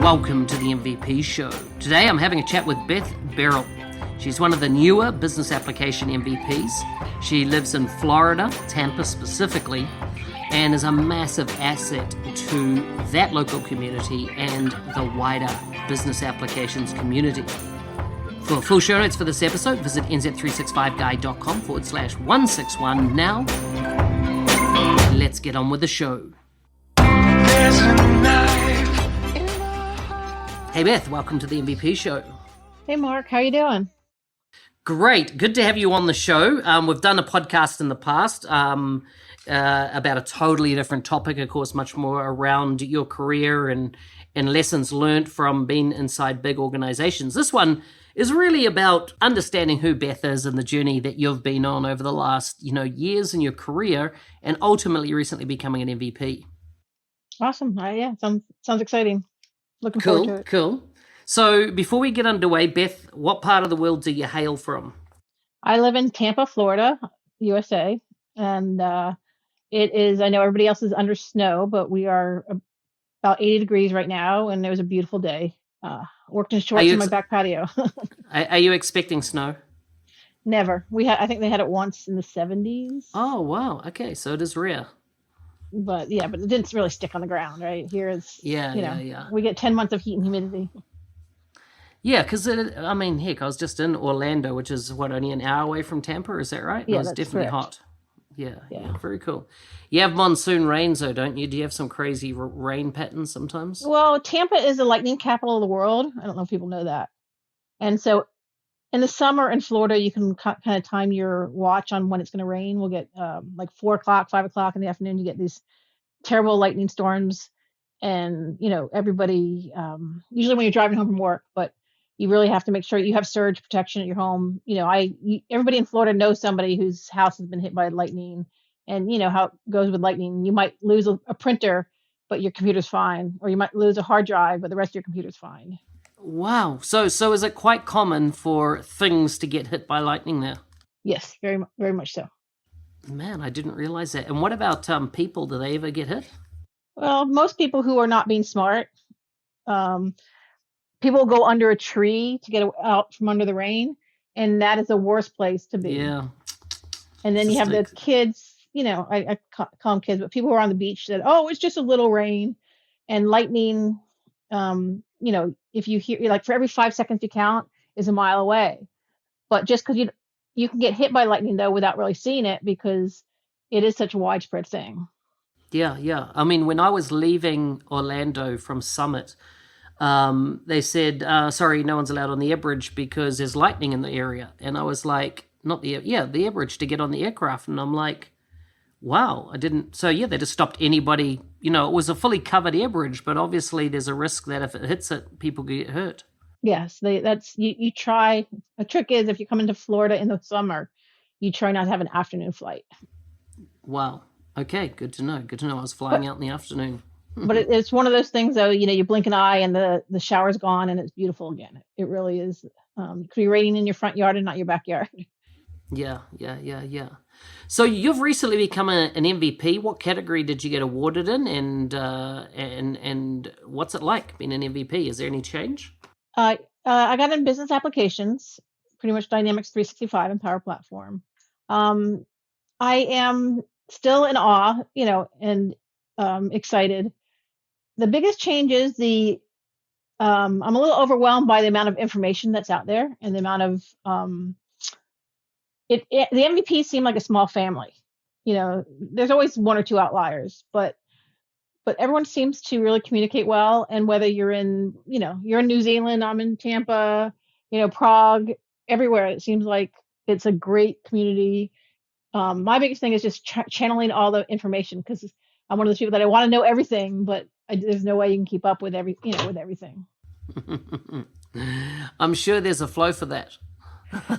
Welcome to the MVP Show. Today I'm having a chat with Beth Burrell. She's one of the newer business application MVPs. She lives in Florida, Tampa specifically, and is a massive asset to that local community and the wider business applications community. For full show notes for this episode, visit nz365guy.com/161. Now, let's get on with the show. Hey Beth, welcome to the MVP Show. Hey Mark, how you doing? Great, good to have you on the show. We've done a podcast in the past about a totally different topic, of course, much more around your career and lessons learned from being inside big organizations. This one is really about understanding who Beth is and the journey that you've been on over the last, years in your career, and ultimately recently becoming an MVP. Awesome. Yeah, sounds exciting. Looking forward to it. Cool. So before we get underway, Beth, what part of the world do you hail from? I live in Tampa, Florida, USA, and it is, I know everybody else is under snow, but we are about 80 degrees right now, and it was a beautiful day. Worked in shorts in my back patio. Are you expecting snow? Never. I think they had it once in the 70s. Oh, wow. Okay, so it is rare. But it didn't really stick on the ground, right? Here is, Yeah. We get 10 months of heat and humidity. Yeah, because, heck, I was just in Orlando, which is, only an hour away from Tampa, is that right? Yeah, it was that's definitely correct. hot. Yeah, very cool. You have monsoon rains, though, don't you? Do you have some crazy rain patterns sometimes? Well, Tampa is the lightning capital of the world. I don't know if people know that. And so in the summer in Florida, you can kind of time your watch on when it's going to rain. We'll get like 4 o'clock, 5 o'clock in the afternoon, you get these terrible lightning storms. And, everybody, usually when you're driving home from work, but you really have to make sure you have surge protection at your home. Everybody in Florida knows somebody whose house has been hit by lightning, and how it goes with lightning. You might lose a printer, but your computer's fine, or you might lose a hard drive, but the rest of your computer's fine. Wow. So is it quite common for things to get hit by lightning there? Yes, very, very much so. Man, I didn't realize that. And what about people? Do they ever get hit? Well, most people who are not being smart, people go under a tree to get out from under the rain, and that is the worst place to be. Yeah. And then you have the kids, I call them kids, but people who are on the beach that, it's just a little rain. And lightning, if you hear, like, for every 5 seconds you count is a mile away. But just because you can get hit by lightning, though, without really seeing it, because it is such a widespread thing. Yeah. When I was leaving Orlando from Summit, they said, sorry, no one's allowed on the air bridge because there's lightning in the area. And I was like, the air bridge to get on the aircraft. And I'm like, wow, I didn't. So they just stopped anybody. It was a fully covered air bridge, but obviously there's a risk that if it hits it, people get hurt. Yes, you try. A trick is, if you come into Florida in the summer, you try not to have an afternoon flight. Wow. Okay, good to know. I was flying out in the afternoon. But it's one of those things, though, you blink an eye and the shower's gone and it's beautiful again. It really is. It could be raining in your front yard and not your backyard. Yeah. So you've recently become an MVP. What category did you get awarded in, and what's it like being an MVP? Is there any change? I got in business applications, pretty much Dynamics 365 and Power Platform. I am still in awe, and excited. The biggest change is I'm a little overwhelmed by the amount of information that's out there, and the amount of the MVPs seem like a small family. There's always one or two outliers, but everyone seems to really communicate well. And whether you're in New Zealand, I'm in Tampa, Prague, everywhere, it seems like it's a great community. My biggest thing is just channeling all the information, because I'm one of those people that I want to know everything, but there's no way you can keep up with everything. I'm sure there's a flow for that.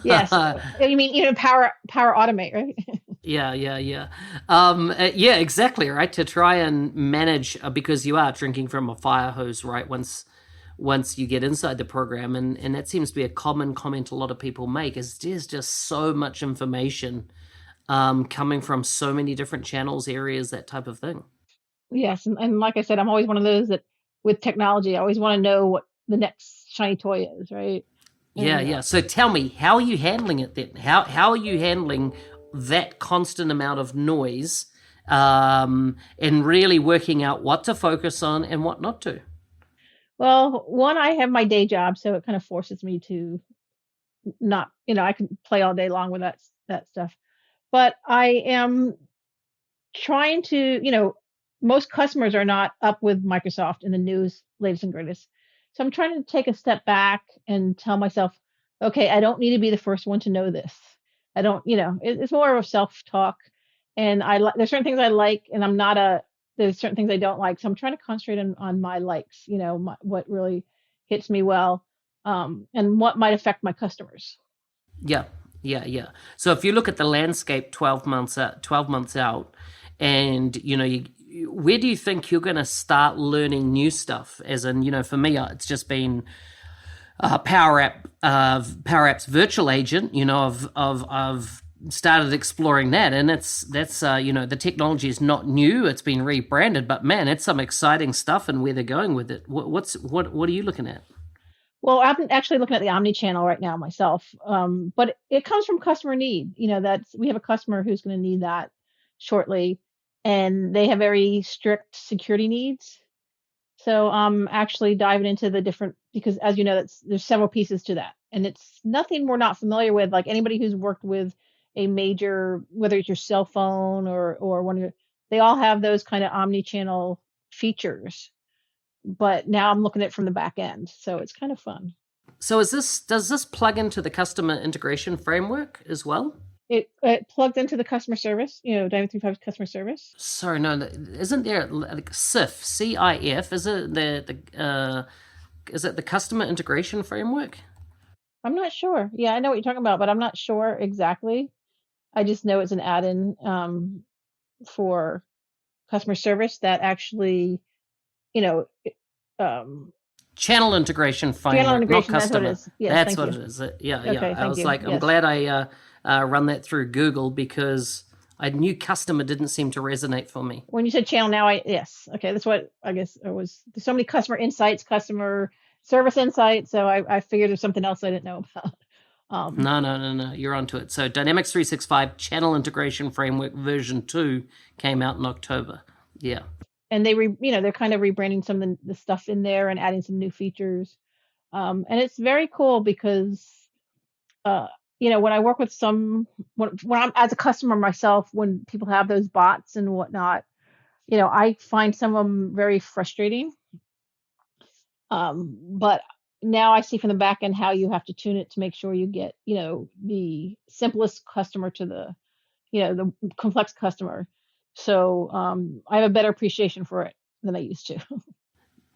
Yes. You mean, power automate, right? Yeah. Yeah, exactly, right? To try and manage, because you are drinking from a fire hose, right? Once you get inside the program, and that seems to be a common comment a lot of people make, is there's just so much information coming from so many different channels, areas, that type of thing. Yes, and like I said, I'm always one of those that with technology. I always want to know what the next shiny toy is, right? Yeah, And yeah. So tell me, how are you handling it then? How are you handling that constant amount of noise, and really working out what to focus on and what not to? well, one, I have my day job, so it kind of forces me to not, I can play all day long with that stuff. But I am trying to, most customers are not up with Microsoft and the news, latest and greatest. So I'm trying to take a step back and tell myself, okay, I don't need to be the first one to know this. I don't, it's more of a self talk. And there's certain things I like, and there's certain things I don't like. So I'm trying to concentrate on my likes, what really hits me well, and what might affect my customers. Yeah, yeah, yeah. So if you look at the landscape 12 months out, and where do you think you're going to start learning new stuff? As in, for me, it's just been Power App's virtual agent. I've started exploring that, and that's the technology is not new; it's been rebranded, but man, it's some exciting stuff, and where they're going with it. What are you looking at? Well, I'm actually looking at the omni-channel right now myself, but it comes from customer need. We have a customer who's going to need that shortly, and they have very strict security needs. So I'm actually diving into the different, because as you know, there's several pieces to that, and it's nothing we're not familiar with. Like anybody who's worked with a major, whether it's your cell phone or one of your, they all have those kind of omni-channel features. But now I'm looking at it from the back end, so it's kind of fun. So does this plug into the customer integration framework as well? It plugs into the customer service, Dynamics 365 customer service. Sorry, no, isn't there like CIF, CIF? Is it is it the customer integration framework? I'm not sure. Yeah, I know what you're talking about, but I'm not sure exactly. I just know it's an add-in for customer service that actually, you know, um, Channel integration channel framework, not integration. That's what it customer. is. Yes, That's thank what you. it is. Yeah, yeah. Okay, I thank was you. like, I'm Yes. glad I run that through Google, because I knew customer didn't seem to resonate for me. When you said channel now, yes. Okay, that's what I guess it was. There's so many customer insights, customer service insights. So I figured there's something else I didn't know about. Um, No, no, no, no. You're onto it. So Dynamics 365 Channel Integration Framework version 2 came out in October. Yeah. and they're kind of rebranding some of the stuff in there and adding some new features. And it's very cool because uh, when I work with when I'm as a customer myself, when people have those bots and whatnot, I find some of them very frustrating. But now I see from the back end how you have to tune it to make sure you get, the simplest customer to the complex customer. So I have a better appreciation for it than I used to.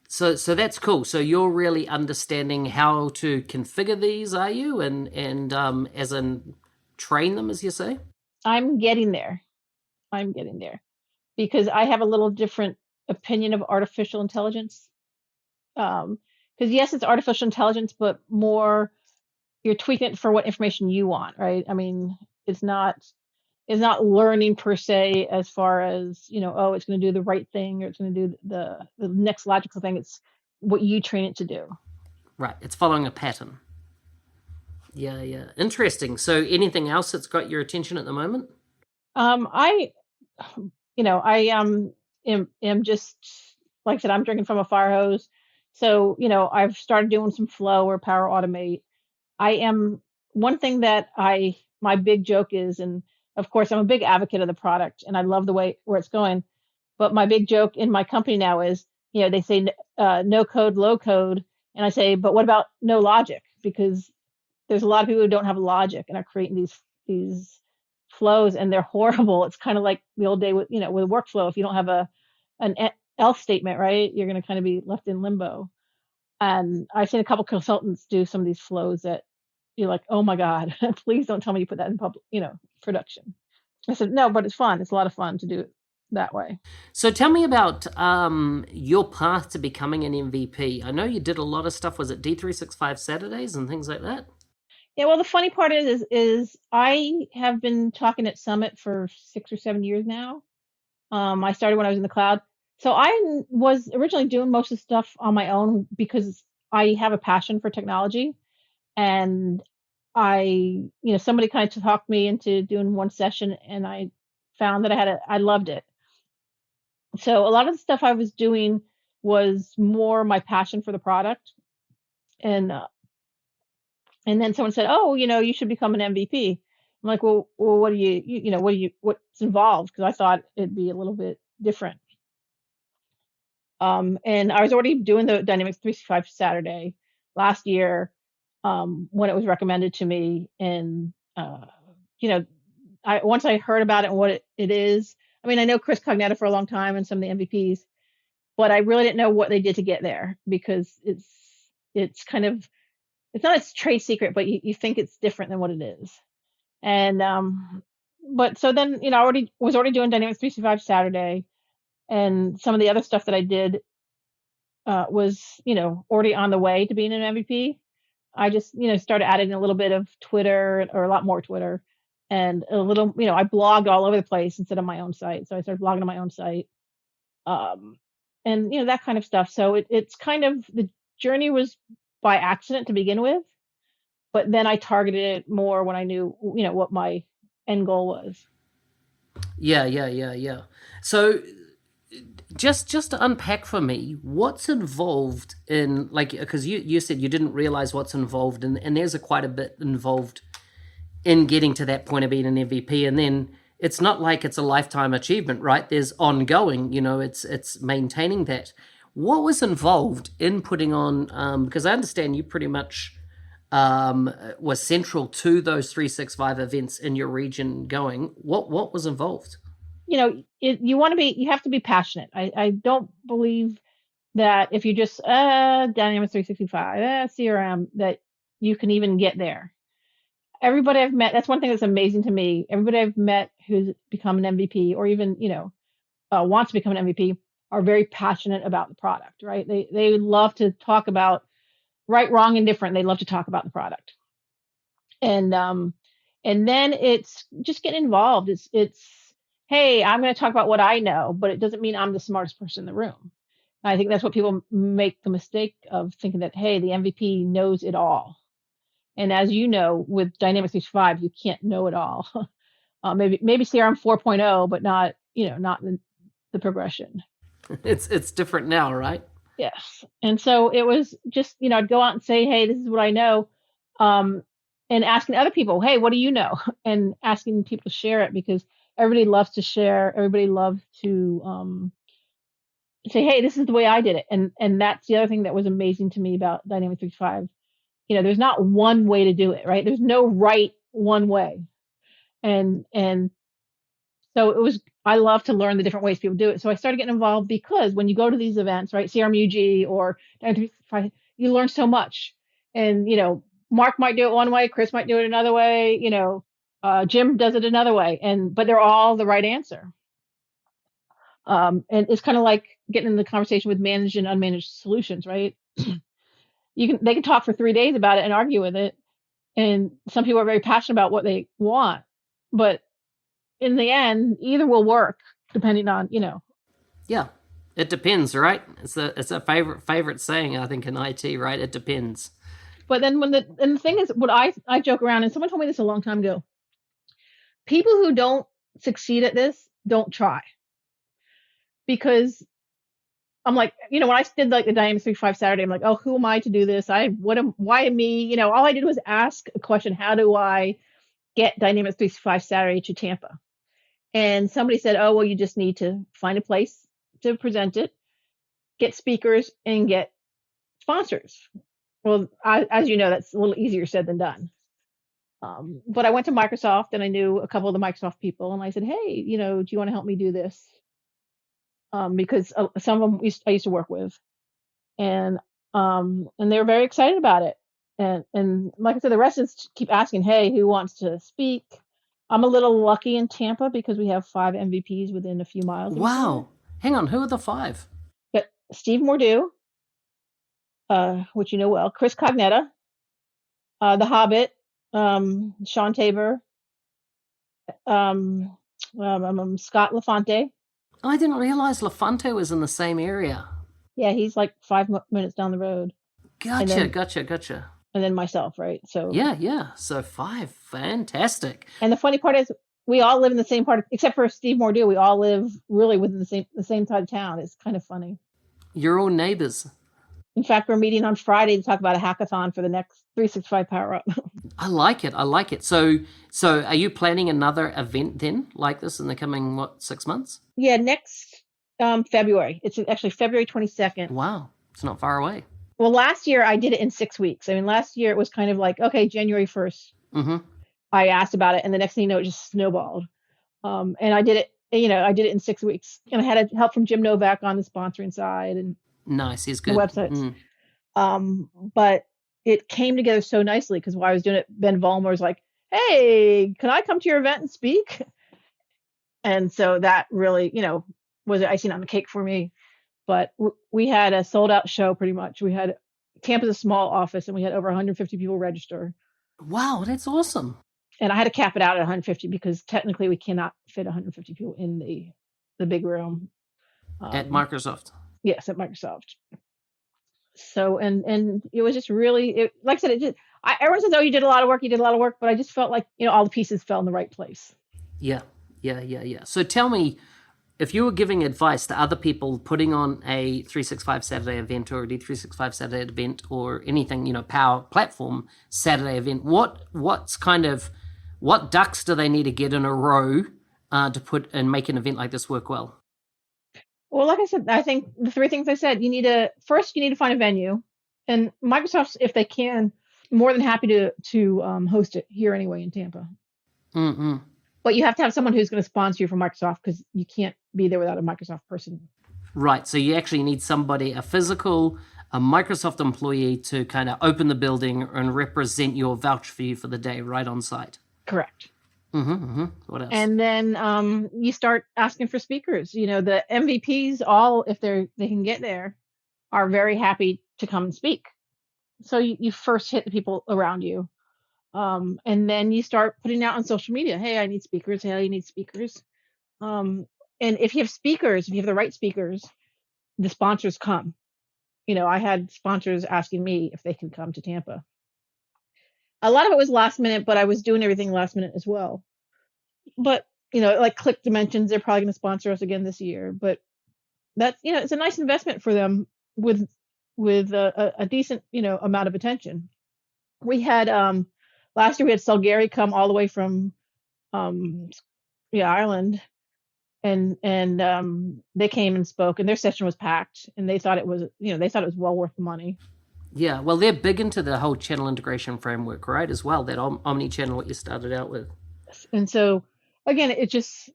So that's cool. So you're really understanding how to configure these, are you? And as in train them, as you say? I'm getting there. I'm getting there because I have a little different opinion of artificial intelligence. Because yes, it's artificial intelligence, but more you're tweaking it for what information you want, right? I mean, it's not it's not learning per se as far as, oh, it's going to do the right thing or it's going to do the next logical thing. It's what you train it to do. Right. It's following a pattern. Yeah, yeah. Interesting. So anything else that's got your attention at the moment? I I am just, like I said, I'm drinking from a fire hose. So, I've started doing some flow or power automate. I am one thing that my big joke is, and of course I'm a big advocate of the product and I love the way where it's going. But my big joke in my company now is, they say no code, low code, and I say, but what about no logic? Because there's a lot of people who don't have logic and are creating these flows, and they're horrible. It's kind of like the old day with with workflow. If you don't have an else statement, right, you're going to kind of be left in limbo. And I've seen a couple consultants do some of these flows that you're like, oh my god, please don't tell me you put that in public, production. I said no, but it's fun. It's a lot of fun to do it that way. So tell me about your path to becoming an MVP. I know you did a lot of stuff. Was it D365 Saturdays and things like that? Yeah, well, the funny part is I have been talking at Summit for 6 or 7 years now. I started when I was in the cloud. So was originally doing most of the stuff on my own because I have a passion for technology, and somebody kind of talked me into doing one session, and I found that I loved it. So a lot of the stuff I was doing was more my passion for the product, and then someone said, "Oh, you should become an MVP." I'm like, "Well, what do what's involved?" Because I thought it'd be a little bit different. And I was already doing the Dynamics 365 Saturday last year, when it was recommended to me, and you know, once I heard about it and what it is. I mean, I know Chris Cognetta for a long time and some of the MVPs, but I really didn't know what they did to get there, because it's kind of, it's not a trade secret, but you think it's different than what it is. And but so then, I was already doing Dynamics 365 Saturday, and some of the other stuff that I did was, already on the way to being an MVP. I just, started adding a little bit of Twitter, or a lot more Twitter, and a little, I blogged all over the place instead of my own site. So I started blogging on my own site, um, and that kind of stuff. So it's kind of, the journey was by accident to begin with, but then I targeted it more when I knew, what my end goal was. Yeah, yeah, yeah, yeah. So just to unpack for me, what's involved in, like, because you said you didn't realize what's involved, and there's quite a bit involved in getting to that point of being an MVP, and then it's not like it's a lifetime achievement, right? There's ongoing, it's maintaining that. What was involved in putting on? Because I understand you pretty much was central to those 365 events in your region going. What was involved? You have to be passionate. I don't believe that if you just Dynamics 365, CRM, that you can even get there. Everybody I've met, that's one thing that's amazing to me. Everybody I've met who's become an MVP, or even wants to become an MVP, are very passionate about the product, right? They love to talk about right, wrong, and different. They love to talk about the product, and then it's just getting involved. It's hey, I'm going to talk about what I know, but it doesn't mean I'm the smartest person in the room. I think that's what people make the mistake of, thinking that, hey, the MVP knows it all. And as you know, with Dynamics 365, you can't know it all. Maybe CRM 4.0, but not the progression. It's different now, right? Yes. And so it was just, I'd go out and say, hey, this is what I know. Um, and asking other people, hey, what do you know? And asking people to share it, because everybody loves to share. Everybody loves to say, hey, this is the way I did it. And that's the other thing that was amazing to me about Dynamics 365. There's not one way to do it, right? There's no right one way. And so I love to learn the different ways people do it. So I started getting involved, because when you go to these events, right, CRMUG or you learn so much. And, Mark might do it one way, Chris might do it another way, Jim does it another way, but they're all the right answer. And it's kind of like getting in the conversation with managed and unmanaged solutions, right? They can talk for 3 days about it and argue with it. And some people are very passionate about what they want, but in the end, either will work, depending on. Yeah, it depends, right? It's a favorite saying, I think, in IT, right? It depends. But then and the thing is, what I joke around, and someone told me this a long time ago. People who don't succeed at this don't try, because I'm like, when I did like the Dynamics 365 Saturday, I'm like, oh, who am I to do this? Why me? All I did was ask a question: how do I get Dynamics 365 Saturday to Tampa? And somebody said, oh, well, you just need to find a place to present it, get speakers, and get sponsors. Well, as you know, that's a little easier said than done. But I went to Microsoft, and I knew a couple of the Microsoft people, and I said, hey, do you want to help me do this? Because some of them I used to work with, and they were very excited about it. And like I said, the residents keep asking, hey, who wants to speak? I'm a little lucky in Tampa, because we have 5 MVPs within a few miles of each other. Wow. Hang on, who are the 5? But Steve Mordew, which you know well, Chris Cognetta, The Hobbit, Sean Tabor, Scott LaFonte, I didn't realize Lafante was in the same area. Yeah, he's like 5 minutes down the road, and Gotcha, then gotcha, gotcha. myself, right? So, Yeah, yeah. So 5. Fantastic. and the funny part is, we all live in the same part, except for Steve Mordew. We all live really within the same side of town. It's kind of funny. You're all neighbors. In fact, we're meeting on Friday to talk about a hackathon for the next 365 Power Up. I like it. I like it. So are you planning another event then like this in the coming, what, 6 months? Yeah, next February. It's actually February 22nd. Wow. It's not far away. Well, last year I did it in 6 weeks. I mean, last year it was kind of like, okay, January 1st, Mm-hmm. I asked about it, and the next thing you know, it just snowballed. And I did it, I did it in 6 weeks. And I had help from Jim Novak on the sponsoring side and Nice. He's the good. websites. But it came together so nicely because while I was doing it, Ben Vollmer was like, hey, can I come to your event and speak? And so that really, was icing on the cake for me. But we had a sold out show pretty much. We had Tampa's a small office, and we had over 150 people register. Wow, that's awesome. And I had to cap it out at 150 because technically we cannot fit 150 people in the big room. At Microsoft. Yes, at Microsoft. So, and it was just really, like I said, everyone says, oh, you did a lot of work, but I just felt like, all the pieces fell in the right place. Yeah, yeah, yeah, yeah. So tell me, if you were giving advice to other people putting on a 365 Saturday event or a D365 Saturday event or anything, Power Platform Saturday event, what ducks do they need to get in a row to put and make an event like this work well? Well, like I said, I think the three things I said, you need to find a venue, and Microsoft, if they can, more than happy to host it here anyway in Tampa. Mm-hmm. But you have to have someone who's going to sponsor you from Microsoft because you can't be there without a Microsoft person. Right. So you actually need somebody, a Microsoft employee to kind of open the building and represent you or vouch for you for the day right on site. Correct. Mm-hmm, mm-hmm. What else? And then you start asking for speakers. The MVPs, all, if they can get there, are very happy to come and speak. So you first hit the people around you. And then you start putting out on social media, hey, I need speakers. Hey, I need speakers. And if you have the right speakers, the sponsors come. I had sponsors asking me if they could come to Tampa. A lot of it was last minute, but I was doing everything last minute as well. But, like Click Dimensions, they're probably going to sponsor us again this year. But that's, it's a nice investment for them with a decent, amount of attention. We had last year we had Salgari come all the way from Ireland, and they came and spoke, and their session was packed, and they thought it was well worth the money. Yeah, well, they're big into the whole channel integration framework, right? As well, that omni-channel what you started out with. And so again, it just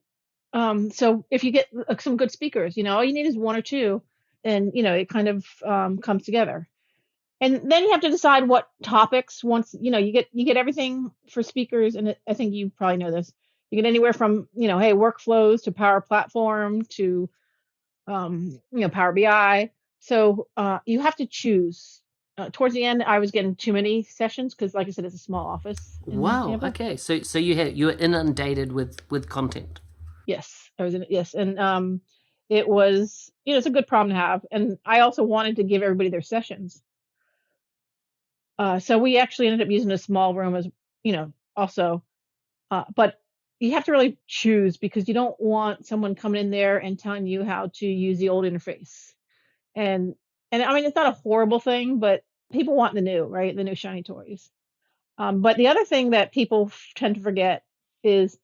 so if you get some good speakers, all you need is one or two, and it kind of comes together. And then you have to decide what topics. Once you get everything for speakers, and I think you probably know this. You get anywhere from hey, workflows to Power Platform to Power BI. So you have to choose. Towards the end, I was getting too many sessions because, like I said, it's a small office. Wow. Tampa. Okay. So you were inundated with content. Yes, I was in it. Yes, and it was it's a good problem to have. And I also wanted to give everybody their sessions. So we actually ended up using a small room as also, but you have to really choose because you don't want someone coming in there and telling you how to use the old interface. And I mean, it's not a horrible thing, but people want the new, right? The new shiny toys. But the other thing that people tend to forget is,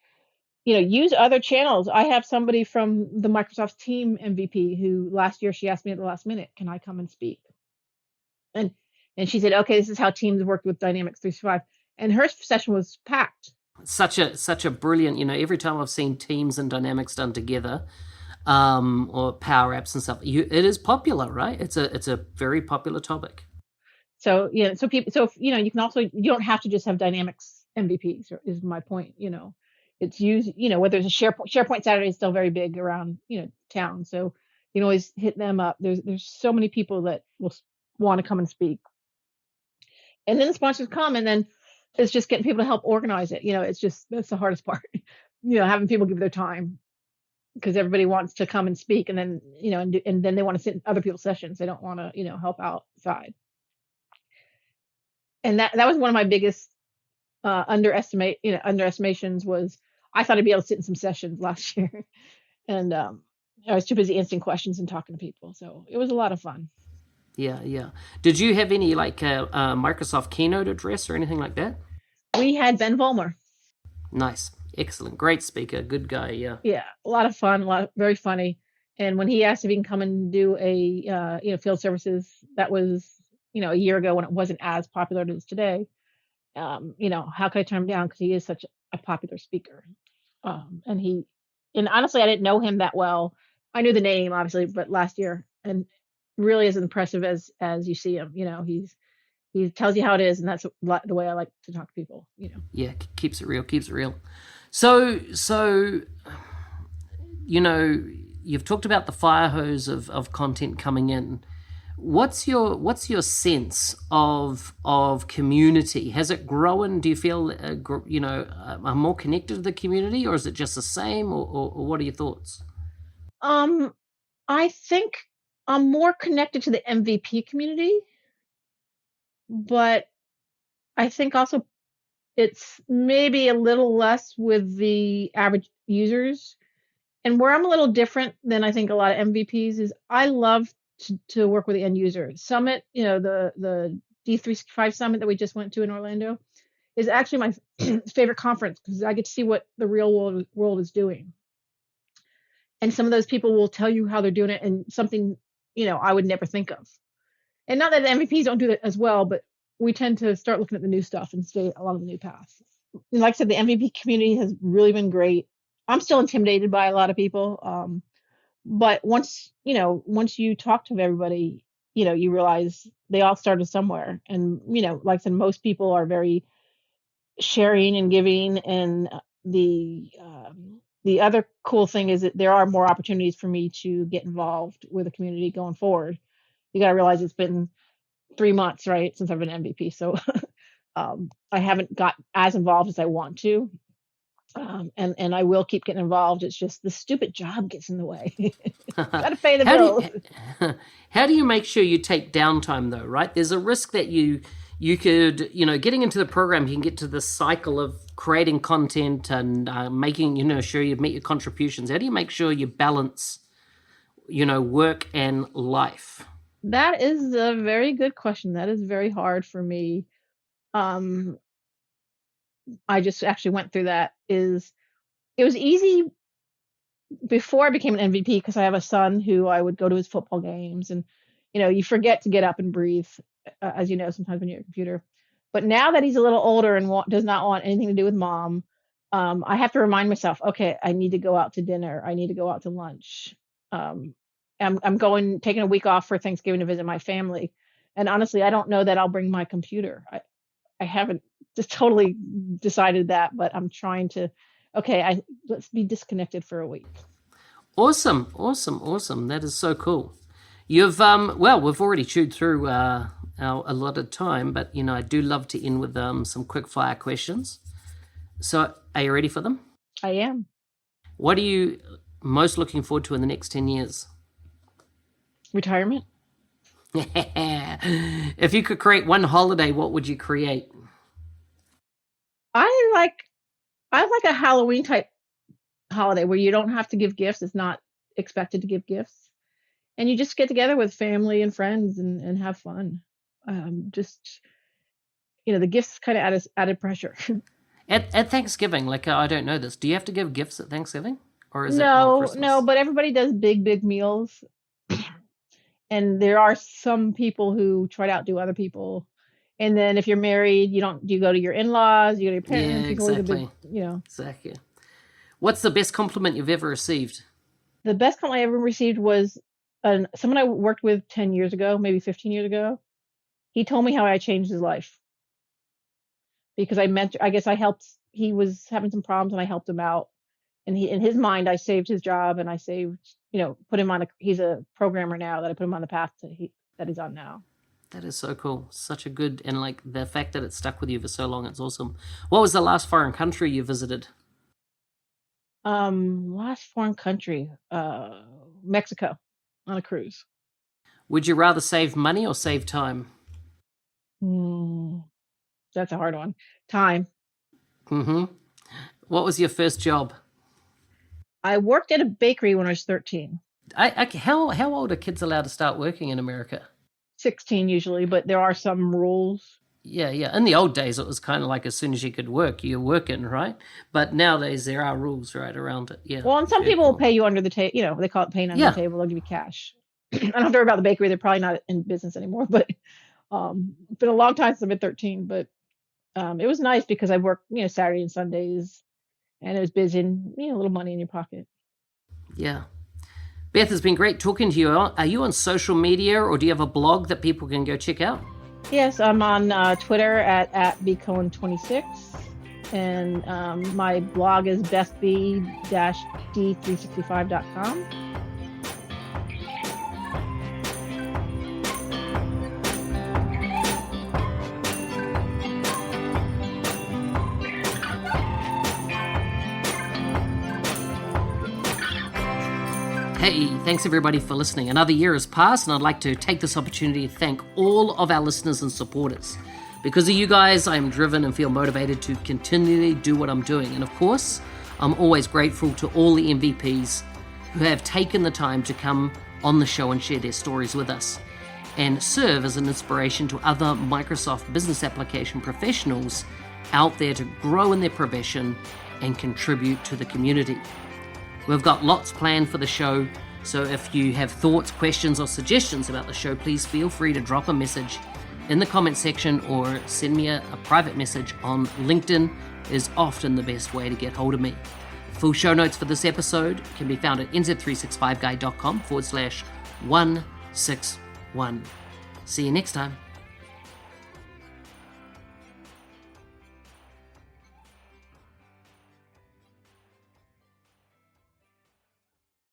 use other channels. I have somebody from the Microsoft Team MVP who last year she asked me at the last minute, can I come and speak? And she said, okay, this is how Teams worked with Dynamics 365. And her session was packed. Such a brilliant, every time I've seen Teams and Dynamics done together, or Power Apps and stuff, it is popular, right? It's a very popular topic. So you can also, you don't have to just have Dynamics MVPs, is my point. It's used, whether it's a SharePoint Saturday is still very big around town, so you can always hit them up. There's so many people that will want to come and speak. And then the sponsors come, and then it's just getting people to help organize it. That's the hardest part. Having people give their time. because everybody wants to come and speak, and then and then they want to sit in other people's sessions. They don't want to help outside. And that was one of my biggest underestimations was I thought I'd be able to sit in some sessions last year, and I was too busy answering questions and talking to people. So it was a lot of fun. Yeah, yeah. Did you have any like Microsoft Keynote address or anything like that? We had Ben Vollmer. Nice, excellent, great speaker, good guy. Yeah, Yeah, a lot of fun, very funny. And when he asked if he can come and do a field services, that was a year ago when it wasn't as popular as it is today. How could I turn him down? Because he is such a popular speaker. And honestly, I didn't know him that well. I knew the name obviously, but last year, and really as impressive as you see him. He tells you how it is, and that's the way I like to talk to people. yeah, keeps it real, keeps it real. So you've talked about the fire hose of content coming in. What's your sense of community? Has it grown? Do you feel are more connected to the community, or is it just the same, or what are your thoughts? Um, I think I'm more connected to the MVP community, but I think also it's maybe a little less with the average users. And where I'm a little different than I think a lot of MVPs is I love to work with the end user. Summit, the D365 Summit that we just went to in Orlando is actually my favorite conference because I get to see what the real world is doing. And some of those people will tell you how they're doing it and something, I would never think of. And not that the MVPs don't do that as well, but we tend to start looking at the new stuff and stay along the new path. And like I said, the MVP community has really been great. I'm still intimidated by a lot of people. But once you talk to everybody, you realize they all started somewhere. And, like I said, most people are very sharing and giving. And the other cool thing is that there are more opportunities for me to get involved with the community going forward. You got to realize it's been 3 months, right, since I've been MVP. So I haven't got as involved as I want to. And I will keep getting involved. It's just the stupid job gets in the way. Got to pay the how do bills. you, how do you make sure you take downtime though? Right, there's a risk that you could getting into the program, you can get to the cycle of creating content and making sure you meet your contributions. How do you make sure you balance work and life? That is a very good question. That is very hard for me. Um, I just actually went through that. It was easy before I became an MVP because I have a son who I would go to his football games, and you forget to get up and breathe, as you know, sometimes when you're at a computer. But now that he's a little older and does not want anything to do with mom, I have to remind myself, okay, I need to go out to dinner. I need to go out to lunch. Um, I'm taking a week off for Thanksgiving to visit my family, and honestly, I don't know that I'll bring my computer. I haven't just totally decided that, but I'm trying to. Okay, let's be disconnected for a week. Awesome, awesome, awesome. That is so cool. You've well, we've already chewed through our allotted time, but I do love to end with some quick fire questions. So, are you ready for them? I am. What are you most looking forward to in the next 10 years? Retirement. If you could create one holiday, what would you create? I like a Halloween type holiday where you don't have to give gifts. It's not expected to give gifts, and you just get together with family and friends and have fun. Just the gifts kind of added pressure. At Thanksgiving, like I don't know this. Do you have to give gifts at Thanksgiving, or is it more No, no, Christmas? but everybody does big meals, and there are some people who try to outdo other people. And then if you're married, you go to your in-laws, you go to your Yeah, parents. It's always a big, exactly, you know. exactly. What's the best compliment you've ever received? The best compliment I ever received was someone I worked with 10 years ago, maybe 15 years ago. He told me how I changed his life because I guess I helped, he was having some problems and I helped him out. And in his mind, I saved his job and I saved, put him he's a programmer now that I put him on the path that he's on now. That is so cool. Such a good, and like the fact that it stuck with you for so long, it's awesome. What was the last foreign country you visited? Last foreign country, Mexico, on a cruise. Would you rather save money or save time? Hmm, that's a hard one. Time. Mm-hmm. What was your first job? I worked at a bakery when I was 13, How old are kids allowed to start working in America? 16 usually, but there are some rules. Yeah, yeah. In the old days, it was kind of like as soon as you could work, you're working, right? But nowadays, there are rules right around it. Yeah, Well, and some very people will cool. pay you under the table. They call it paying under the Yeah, table. They'll give you cash. I don't have to worry about the bakery. They're probably not in business anymore, but it's been a long time since I've been 13. But it was nice because I worked, Saturday and Sundays, and it was busy and a little money in your pocket. yeah. Beth, it's been great talking to you. Are you on social media or do you have a blog that people can go check out? Yes, I'm on Twitter at bcohen26, and my blog is bethb-d365.com. Hey, thanks everybody for listening. Another year has passed, and I'd like to take this opportunity to thank all of our listeners and supporters. Because of you guys, I am driven and feel motivated to continually do what I'm doing. And of course, I'm always grateful to all the MVPs who have taken the time to come on the show and share their stories with us and serve as an inspiration to other Microsoft business application professionals out there to grow in their profession and contribute to the community. We've got lots planned for the show, so if you have thoughts, questions, or suggestions about the show, please feel free to drop a message in the comment section or send me a private message on LinkedIn is often the best way to get hold of me. Full show notes for this episode can be found at nz365guy.com/161. See you next time.